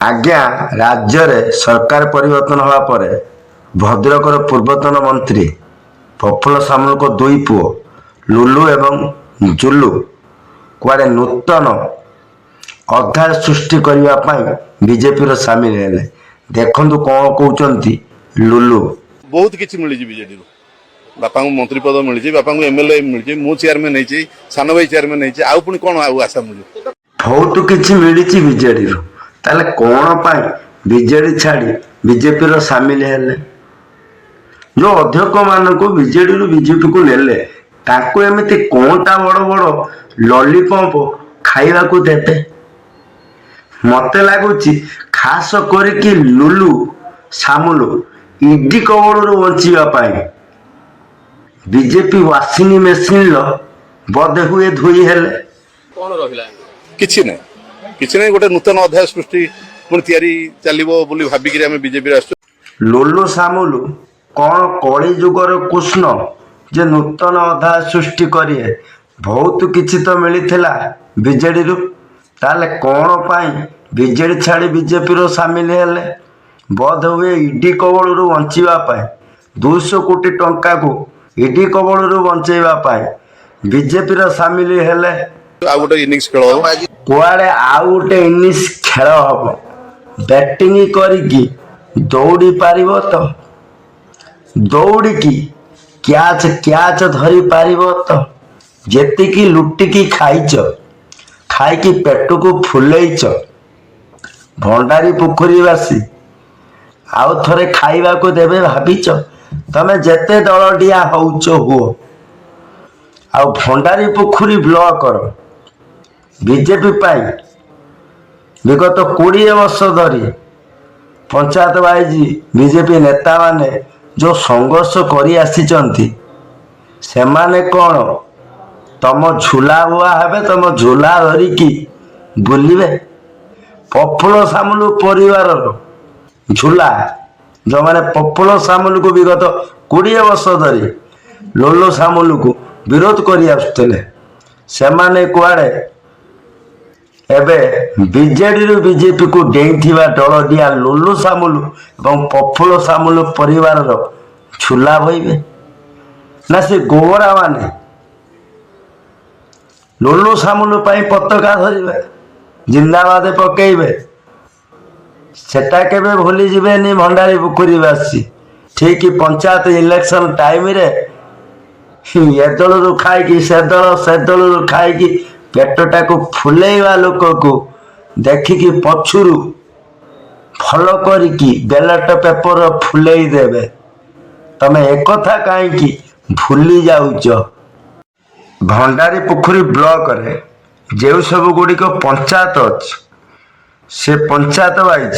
ଆଜ୍ଞା, ରାଜ୍ୟରେ ସରକାର ପରିବର୍ତ୍ତନ ହେବା ପରେ ଭଦ୍ରକର ପୂର୍ବତନ ମନ୍ତ୍ରୀ ପ୍ରଫୁଲ୍ଲ ସାମଲଙ୍କ ଦୁଇ ପୁଅ ଲୁଲୁ ଏବଂ ଜୁଲୁ କୁଆଡ଼େ ନୂତନ ଅଧ୍ୟାୟ ସୃଷ୍ଟି କରିବା ପାଇଁ ବିଜେପିର ସାମିଲ ହେଲେ। ଦେଖନ୍ତୁ କ'ଣ କହୁଛନ୍ତି ଲୁଲୁ। ବହୁତ କିଛି ମିଳିଛି ବିଜେଡିରୁ। ବାପାଙ୍କୁ ମନ୍ତ୍ରୀ ପଦ ମିଳିଛି, ବାପାଙ୍କୁ ଏମଏଲଏ ମିଳିଛି, ମୁଁ ଚେୟାରମ୍ୟାନ୍ ହେଇଛି, ସାନ ଭାଇ ଚେୟାରମ୍ୟାନ୍ ହେଇଛି, ଆଉ ପୁଣି କ'ଣ ଆଉ ଆଶା ମିଳିବ? ବହୁତ କିଛି ମିଳିଛି ବିଜେଡିରୁ, ତାହେଲେ କ'ଣ ପାଇଁ ବିଜେଡି ଛାଡ଼ି ବିଜେପିର ସାମିଲ ହେଲେ? ଯେଉଁ ଅଧ୍ୟକ୍ଷ ମାନଙ୍କୁ ବିଜେଡିରୁ ବିଜେପିକୁ ନେଲେ ତାଙ୍କୁ ଏମିତି କ'ଣଟା ବଡ଼ ବଡ଼ ଲଲିପପ୍ ଖାଇବାକୁ ଦେବେ? ମତେ ଲାଗୁଛି ଖାସ କରିକି ଲୁଲୁ ସାମୁଲୁ ଇଡି କବଳରୁ ବଞ୍ଚିବା ପାଇଁ ବିଜେପି ୱାସିଂ ମେସିନ୍ର ବୋଧେ ହୁଏ ଧୋଇ ହେଲେ। କ'ଣ ରହିଲା? କିଛି ନାହିଁ ଗୋଟେ ନୂତନ ଅଧ୍ୟାୟ ସୃଷ୍ଟି ପୁଣି ତିଆରି ଚାଲିବ ବୋଲି ଭାବିକିରି ଆମେ ବିଜେପିରେ ଆସୁଛୁ। ଲୁଲୁ ସାମୁଲୁ କ'ଣ କଳି ଯୁଗର କୃଷ୍ଣ ଯେ ନୂତନ ଅଧ୍ୟାୟ ସୃଷ୍ଟି କରିବେ? ବହୁତ କିଛି ତ ମିଳିଥିଲା ବିଜେଡିରୁ, ତାହେଲେ କ'ଣ ପାଇଁ ବିଜେଡି ଛାଡ଼ି ବିଜେପିର ସାମିଲ ହେଲେ? ବୋଧ ହୁଏ ଇଡି କବଳରୁ ବଞ୍ଚିବା ପାଇଁ 200 କୋଟି ଟଙ୍କାକୁ ଇଡି କବଳରୁ ବଞ୍ଚେଇବା ପାଇଁ ବିଜେପିର ସାମିଲ ହେଲେ। ଆଉ ଗୋଟେ ଇନିଂସ ଖେଳ ହବ। କୁଆଡ଼େ ଆଉ ଗୋଟେ ଇନିଂସ ଖେଳ ହବ? ବ୍ୟାଟିଂ କରିକି ଦୌଡ଼ି ପାରିବ ତ? ଦୌଡ଼ିକି କ୍ୟାଚ୍ ଧରି ପାରିବ ତ? ଯେତିକି ଲୁଟିକି ଖାଇକି ପେଟକୁ ଫୁଲେଇଛ, ଭଣ୍ଡାରୀ ପୋଖରୀବାସୀ ଆଉ ଥରେ ଖାଇବାକୁ ଦେବେ ଭାବିଛ? ତମେ ଯେତେ ଦଳଡିଆ ହଉଛ ହୁଅ, ଆଉ ଭଣ୍ଡାରୀ ପୋଖରୀ ବ୍ଲକର ବିଜେପି ପାଇଁ ବିଗତ 20 ବର୍ଷ ଧରି ପଞ୍ଚାୟତ ୱାଇଜ ବିଜେପି ନେତାମାନେ ଯେଉଁ ସଂଘର୍ଷ କରି ଆସିଛନ୍ତି, ସେମାନେ କ'ଣ ତମ ଝୁଲା ବୁଆ ହେବେ? ତମ ଝୁଲା ଧରିକି ବୁଲିବେ? ପ୍ରଫୁଲ୍ଲ ସାମଲ ପରିବାରର ଝୁଲା, ଯେଉଁମାନେ ପ୍ରଫୁଲ୍ଲ ସାମଲକୁ ବିଗତ 20 ବର୍ଷ ଧରି ଲୁଲୁ ସାମଲକୁ ବିରୋଧ କରି ଆସୁଥିଲେ, ସେମାନେ କୁଆଡ଼େ ଏବେ ବିଜେଡିରୁ ବିଜେପିକୁ ଡେଇଁଥିବା ଦଳଡିଆ ଲୁଲୁ ସାମୁଲୁ ଏବଂ ପ୍ରଫୁଲ୍ଲ ସାମଲ ପରିବାରର ଝୁଲା ବୋହିବେ? ନା ସେ ଗୋବରା ମାନେ ଲୁଲୁ ସାମୁଲୁ ପାଇଁ ପତାକା ଧରିବେ, ଜିନ୍ଦାବାଦ ପକେଇବେ? ସେଟା କେବେ ଭୁଲି ଯିବେନି ଭଣ୍ଡାରୀ ପୋଖରୀବାସୀ। ଠିକ ପଞ୍ଚାୟତ ଇଲେକ୍ସନ ଟାଇମରେ ଏ ଦଳରୁ ଖାଇକି ସେ ଦଳରୁ ଖାଇକି ପେଟଟାକୁ ଫୁଲେଇବା ଲୋକକୁ ଦେଖିକି ପଛରୁ ଫଲୋ କରିକି ବ୍ୟାଲଟ ପେପର ଫୁଲେଇ ଦେବେ। ତମେ ଏକଥା କାହିଁକି ଭୁଲି ଯାଉଛ? ଭଣ୍ଡାରୀ ପୋଖରୀ ବ୍ଲକରେ ଯେଉଁ ସବୁ ଗୁଡ଼ିକ ପଞ୍ଚାୟତ ଅଛି, ସେ ପଞ୍ଚାୟତ ୱାଇଜ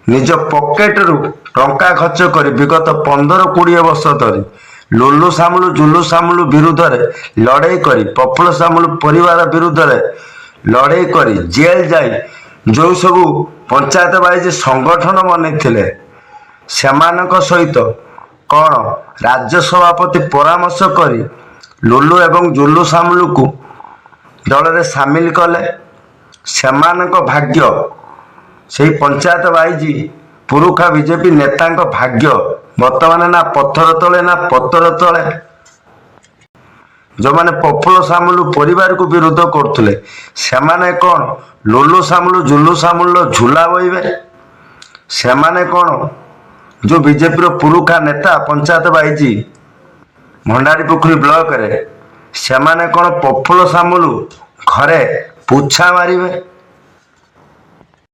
ନିଜ ପକେଟରୁ ଟଙ୍କା ଖର୍ଚ୍ଚ କରି ବିଗତ 15-20 ବର୍ଷ ଧରି ଲୁଲୁ ସାମଲୁ ଜୁଲୁ ସାମଲୁ ବିରୁଦ୍ଧରେ ଲଢ଼େଇ କରି, ପ୍ରଫୁଲ୍ଲ ସାମଲ ପରିବାର ବିରୁଦ୍ଧରେ ଲଢ଼େଇ କରି ଜେଲ୍ ଯାଇ ଯେଉଁ ସବୁ ପଞ୍ଚାୟତ ୱାଇଜ ସଂଗଠନ ବନେଇଥିଲେ, ସେମାନଙ୍କ ସହିତ କ'ଣ ରାଜ୍ୟ ସଭାପତି ପରାମର୍ଶ କରି ଲୁଲୁ ଏବଂ ଜୁଲୁ ସାମଲୁକୁ ଦଳରେ ସାମିଲ କଲେ। ସେମାନଙ୍କ ଭାଗ୍ୟ, ସେଇ ପଞ୍ଚାୟତ ୱାଇଜ ପୁରୁଖା ବିଜେପି ନେତାଙ୍କ ଭାଗ୍ୟ ବର୍ତ୍ତମାନ ନା ପଥର ତଳେ ନା ପତର ତଳେ। ଯେଉଁମାନେ ପ୍ରଫୁଲ୍ଲ ସାମଲ ପରିବାରକୁ ବିରୋଧ କରୁଥିଲେ, ସେମାନେ କ'ଣ ଲୁଲୁ ସାମଲୁ ଜୁଲୁ ସାମଲର ଝୁଲା ବୋହିବେ? ସେମାନେ କ'ଣ ଯେଉଁ ବିଜେପିର ପୁରୁଖା ନେତା ପଞ୍ଚାୟତ ୱାଇଜ ଭଣ୍ଡାରୀ ପୋଖରୀ ବ୍ଲକରେ, ସେମାନେ କ'ଣ ପ୍ରଫୁଲ୍ଲ ସାମଲ ଘରେ ପୁଛା ମାରିବେ?